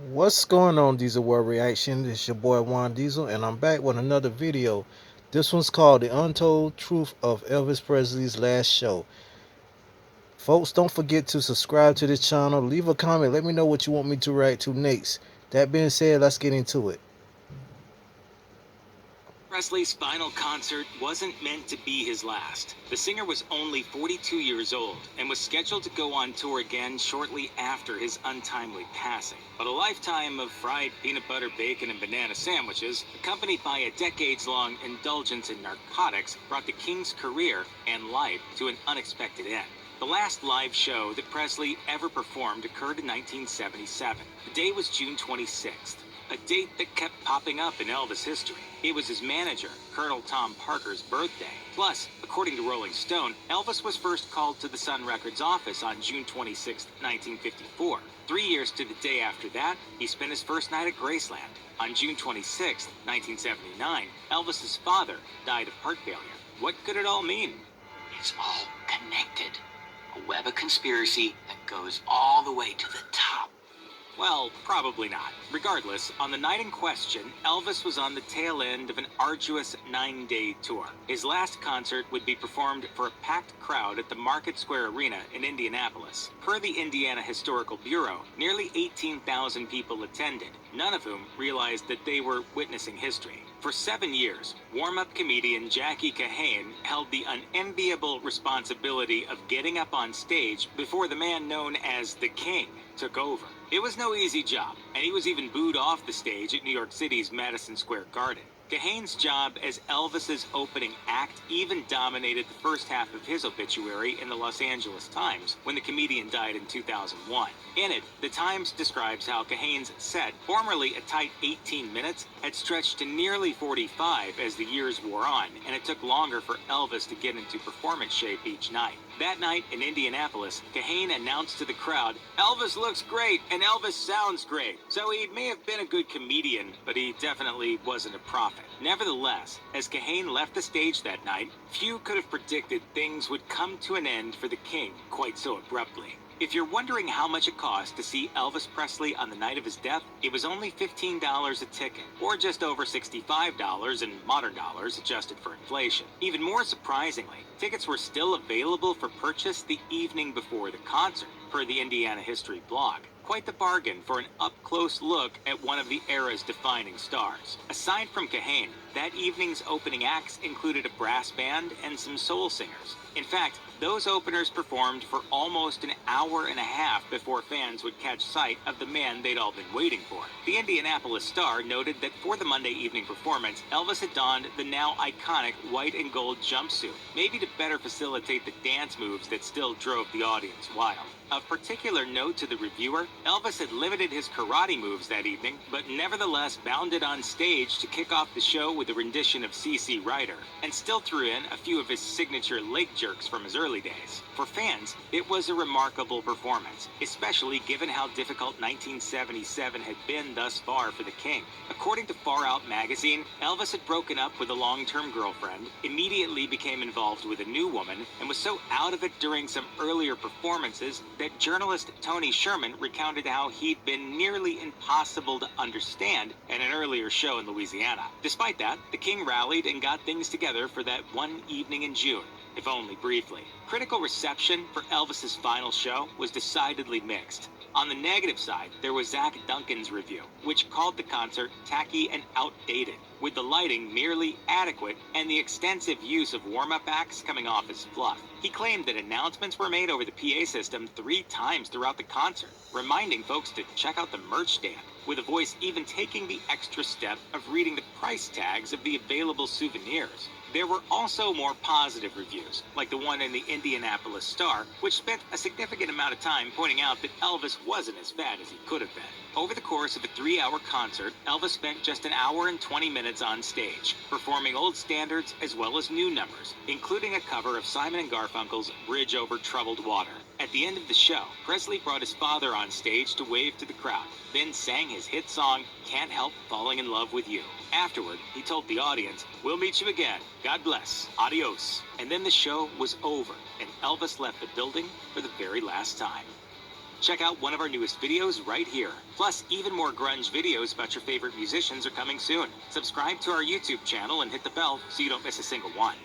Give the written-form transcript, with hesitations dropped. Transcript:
What's going on, Diesel World Reaction? It's your boy Juan Diesel, and I'm back with another video. This one's called The Untold Truth of Elvis Presley's Last Show. Folks, don't forget to subscribe to this channel, leave a comment, let me know what you want me to react to next. That being said, let's get into it. Presley's final concert wasn't meant to be his last. The singer was only 42 years old and was scheduled to go on tour again shortly after his untimely passing. But a lifetime of fried peanut butter, bacon, and banana sandwiches, accompanied by a decades-long indulgence in narcotics, brought the King's career and life to an unexpected end. The last live show that Presley ever performed occurred in 1977. The day was June 26th. A date that kept popping up in Elvis history. It was his manager, Colonel Tom Parker's birthday. Plus, according to Rolling Stone, Elvis was first called to the Sun Records office on June 26, 1954. 3 years to the day after that, he spent his first night at Graceland. On June 26, 1979, Elvis's father died of heart failure. What could it all mean? It's all connected. A web of conspiracy that goes all the way to the top. Well, probably not. Regardless, on the night in question, Elvis was on the tail end of an arduous 9-day tour. His last concert would be performed for a packed crowd at the Market Square Arena in Indianapolis. Per the Indiana Historical Bureau, nearly 18,000 people attended, none of whom realized that they were witnessing history. For 7 years, warm-up comedian Jackie Kahane held the unenviable responsibility of getting up on stage before the man known as the King took over. It was no easy job, and he was even booed off the stage at New York City's Madison Square Garden. Kahane's job as Elvis's opening act even dominated the first half of his obituary in the Los Angeles Times when the comedian died in 2001. In it, the Times describes how Kahane's set, formerly a tight 18 minutes, had stretched to nearly 45 as the years wore on, and it took longer for Elvis to get into performance shape each night. That night in Indianapolis, Kahane announced to the crowd, "Elvis looks great and Elvis sounds great." So he may have been a good comedian, but he definitely wasn't a prophet. Nevertheless, as Kahane left the stage that night, few could have predicted things would come to an end for the King quite so abruptly. If you're wondering how much it cost to see Elvis Presley on the night of his death, it was only $15 a ticket, or just over $65 in modern dollars adjusted for inflation. Even more surprisingly, tickets were still available for purchase the evening before the concert, per the Indiana History blog. Quite the bargain for an up-close look at one of the era's defining stars. Aside from Kahane, that evening's opening acts included a brass band and some soul singers. In fact, those openers performed for almost an hour and a half before fans would catch sight of the man they'd all been waiting for. The Indianapolis Star noted that for the Monday evening performance, Elvis had donned the now iconic white and gold jumpsuit, maybe to better facilitate the dance moves that still drove the audience wild. Of particular note to the reviewer, Elvis had limited his karate moves that evening, but nevertheless bounded on stage to kick off the show with a rendition of C.C. Ryder, and still threw in a few of his signature leg jerks from his early days. For fans, it was a remarkable performance, especially given how difficult 1977 had been thus far for the King. According to Far Out magazine, Elvis had broken up with a long-term girlfriend, immediately became involved with a new woman, and was so out of it during some earlier performances that journalist Tony Sherman recounted how he'd been nearly impossible to understand at an earlier show in Louisiana. Despite that, the King rallied and got things together for that one evening in June, if only briefly. Critical reception for Elvis's final show was decidedly mixed. On the negative side, there was Zach Duncan's review, which called the concert tacky and outdated, with the lighting merely adequate and the extensive use of warm-up acts coming off as fluff. He claimed that announcements were made over the PA system 3 times throughout the concert, reminding folks to check out the merch stand, with a voice even taking the extra step of reading the price tags of the available souvenirs. There were also more positive reviews, like the one in the Indianapolis Star, which spent a significant amount of time pointing out that Elvis wasn't as fat as he could have been. Over the course of a 3-hour concert, Elvis spent just an hour and 20 minutes on stage, performing old standards as well as new numbers, including a cover of Simon & Garfunkel's Bridge Over Troubled Water. At the end of the show, Presley brought his father on stage to wave to the crowd, then sang his hit song, Can't Help Falling in Love with You. Afterward, he told the audience, "We'll meet you again. God bless. Adios." And then the show was over, and Elvis left the building for the very last time. Check out one of our newest videos right here. Plus, even more grunge videos about your favorite musicians are coming soon. Subscribe to our YouTube channel and hit the bell so you don't miss a single one.